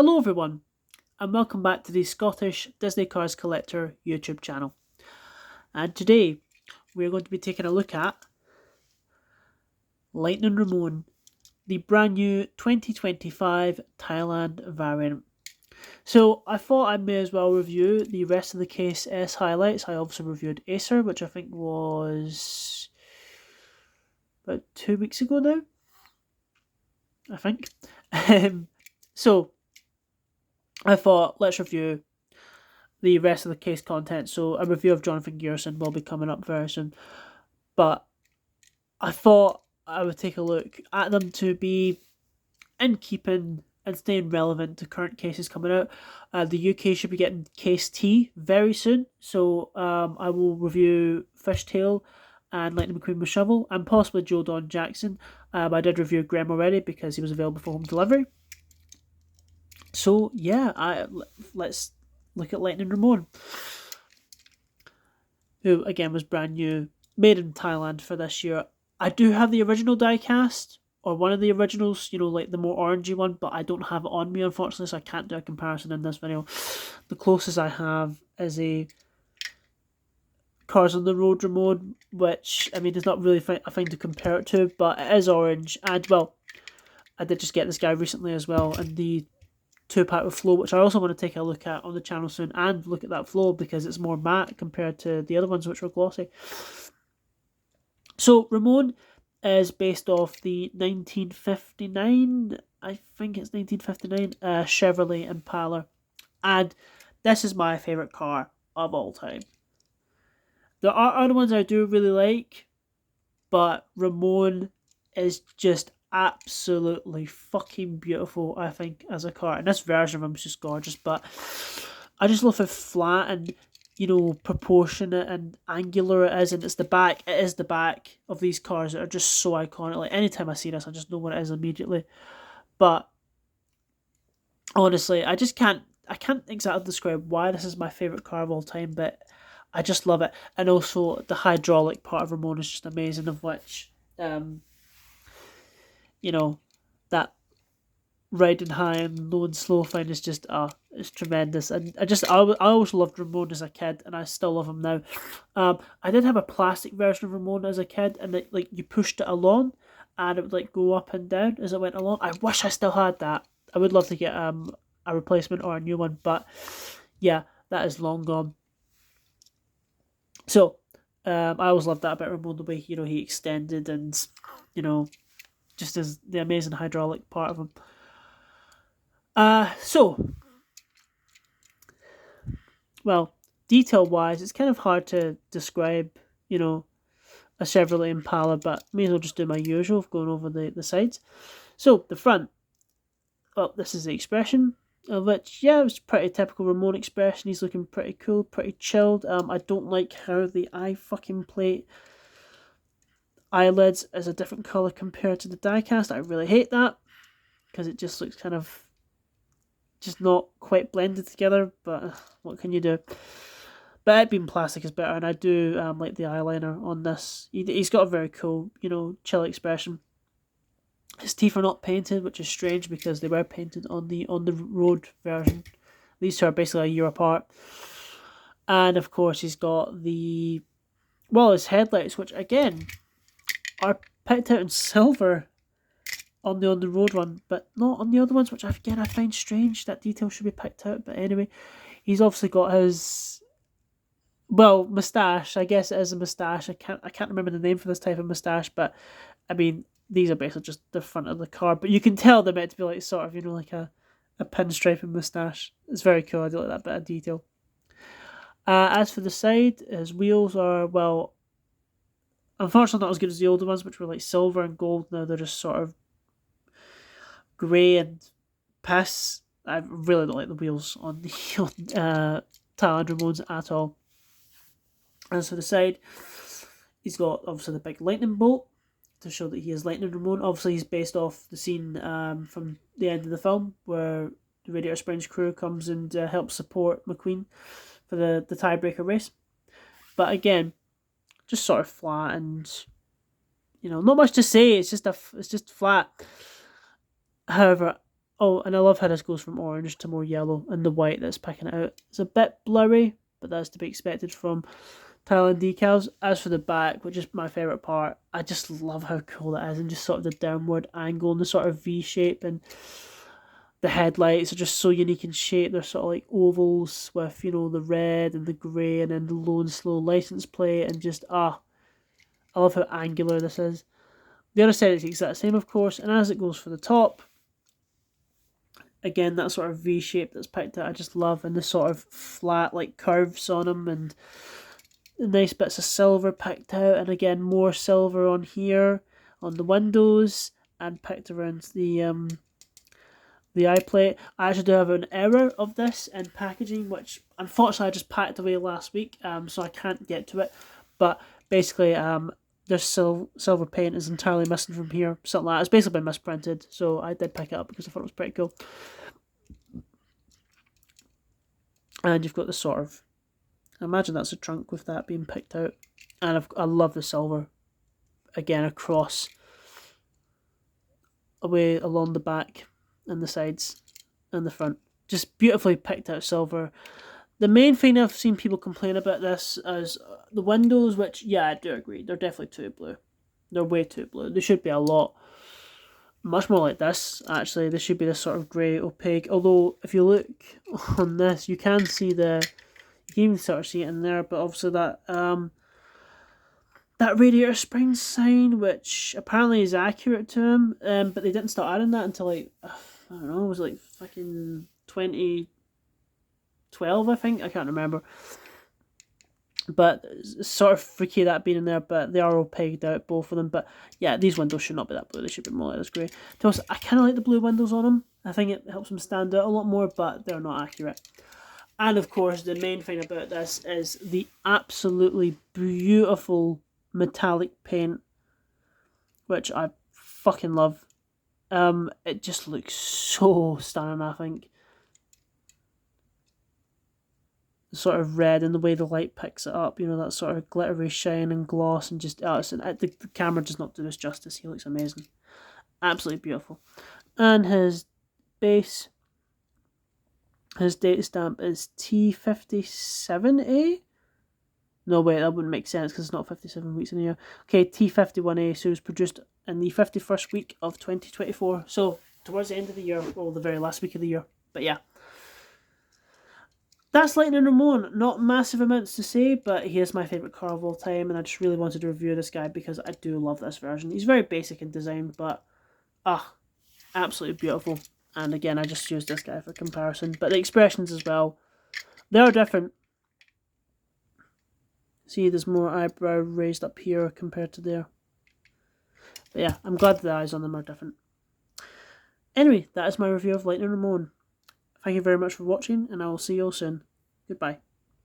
Hello everyone, and welcome back to the Scottish Disney Cars Collector YouTube channel. And today we're going to be taking a look at Lightning Ramone, the brand new 2025 Thailand variant. So I thought I may as well review the rest of the Case S highlights. I obviously reviewed Acer, which I think was about 2 weeks ago now, I think. So I thought let's review the rest of the case content. So a review of Jonathan Gearson will be coming up very soon. But I thought I would take a look at them to be in keeping and staying relevant to current cases coming out. The UK should be getting Case T very soon. So I will review Fishtail and Lightning McQueen with Shovel and possibly Joe Don Jackson. I did review Graham already because he was available for home delivery. So yeah, let's look at Lightning Ramone, who again was brand new, made in Thailand for this year. I do have the original diecast, or one of the originals, like the more orangey one, but I don't have it on me, unfortunately, so I can't do a comparison in this video. The closest I have is a Cars on the Road Ramone, which, I mean, is not really a thing to compare it to, but it is orange, and, well, I did just get this guy recently as well, and the 2-pack with flow, which I also want to take a look at on the channel soon, and look at that flow because it's more matte compared to the other ones which were glossy. So Ramone is based off the 1959, I think it's 1959, Chevrolet Impala, and this is my favourite car of all time. There are other ones I do really like, but Ramone is just absolutely fucking beautiful, I think, as a car. And this version of him is just gorgeous, but I just love how flat and, proportionate and angular it is. And it's the back. It is the back of these cars that are just so iconic. Like, anytime I see this, I just know what it is immediately. But honestly, I can't exactly describe why this is my favourite car of all time, but I just love it. And also, the hydraulic part of Ramone is just amazing, of which, that riding high and low and slow thing is just, it's tremendous. And I always loved Ramone as a kid, and I still love him now. I did have a plastic version of Ramone as a kid, and you pushed it along, and it would go up and down as it went along. I wish I still had that. I would love to get a replacement or a new one, but yeah, that is long gone. So, I always loved that about Ramone, the way, he extended and, just as the amazing hydraulic part of him. So, well, detail-wise, it's kind of hard to describe, a Chevrolet Impala, but may as well just do my usual of going over the sides. So, the front, well, this is the expression, of which, yeah, it was pretty typical Ramone expression. He's looking pretty cool, pretty chilled. I don't like how the eye fucking plate eyelids is a different colour compared to the diecast. I really hate that, because it just looks kind of just not quite blended together, but what can you do? But it being plastic is better, and I do like the eyeliner on this. He's got a very cool, chill expression. His teeth are not painted, which is strange because they were painted on the road version. These two are basically a year apart. And of course he's got his headlights, which again are picked out in silver on the road one, but not on the other ones, which I find strange. That detail should be picked out, but anyway, he's obviously got his moustache. I guess it is a moustache. I can't remember the name for this type of moustache, but I mean, these are basically just the front of the car, but you can tell they're meant to be like sort of, like a pinstripe and moustache. It's very cool. I do like that bit of detail. As for the side, his wheels are, well, unfortunately not as good as the older ones, which were like silver and gold. Now they're just sort of grey and piss. I really don't like the wheels on the Thailand Ramones at all. As for the side, he's got obviously the big lightning bolt to show that he is Lightning Ramone. Obviously, he's based off the scene from the end of the film where the Radiator Springs crew comes and helps support McQueen for the tiebreaker race. But again, just sort of flat and, not much to say. It's just flat. However, Oh, and I love how this goes from orange to more yellow, and the white that's picking it out. It's a bit blurry, but that's to be expected from Thailand decals. As for the back, which is my favourite part, I just love how cool it is, and just sort of the downward angle and the sort of V shape, and the headlights are just so unique in shape. They're sort of like ovals with, the red and the grey, and then the low and slow license plate, and just, I love how angular this is. The other side is the exact same, of course, and as it goes for the top, again, that sort of V shape that's picked out, I just love, and the sort of flat, like, curves on them, and the nice bits of silver picked out, and again, more silver on here, on the windows, and picked around the eye plate. I actually do have an error of this in packaging, which unfortunately I just packed away last week, so I can't get to it. But basically, this silver paint is entirely missing from here, something like that. It's basically been misprinted, so I did pick it up because I thought it was pretty cool. And you've got the sort of, I imagine that's a trunk with that being picked out. And I love the silver, again, across, away along the back and the sides and the front. Just beautifully picked out silver. The main thing I've seen people complain about this is the windows, which, yeah, I do agree, they're definitely too blue. They're way too blue. They should be a lot, much more like this, actually. They should be this sort of grey, opaque. Although, if you look on this, you can see you can even sort of see it in there, but obviously that radiator spring sign, which apparently is accurate to him, but they didn't start adding that until, like, I don't know, it was like fucking 2012, I think. I can't remember. But it's sort of freaky that being in there, but they are all pegged out, both of them. But yeah, these windows should not be that blue. They should be more like this grey. To I kind of like the blue windows on them. I think it helps them stand out a lot more, but they're not accurate. And of course, the main thing about this is the absolutely beautiful metallic paint, which I fucking love. It just looks so stunning, I think. The sort of red and the way the light picks it up, that sort of glittery shine and gloss, and just, the camera does not do this justice. He looks amazing. Absolutely beautiful. And his base, his data stamp is T57A. No, wait, that wouldn't make sense because it's not 57 weeks in a year. Okay, T51A, so it was produced in the 51st week of 2024. So, towards the end of the year, or the very last week of the year. But yeah. That's Lightning Ramone. Not massive amounts to say, but he is my favourite car of all time, and I just really wanted to review this guy because I do love this version. He's very basic in design, but, absolutely beautiful. And again, I just used this guy for comparison. But the expressions as well, they are different. See, there's more eyebrow raised up here compared to there. But yeah, I'm glad the eyes on them are different. Anyway, that is my review of Lightning Ramone. Thank you very much for watching, and I will see you all soon. Goodbye.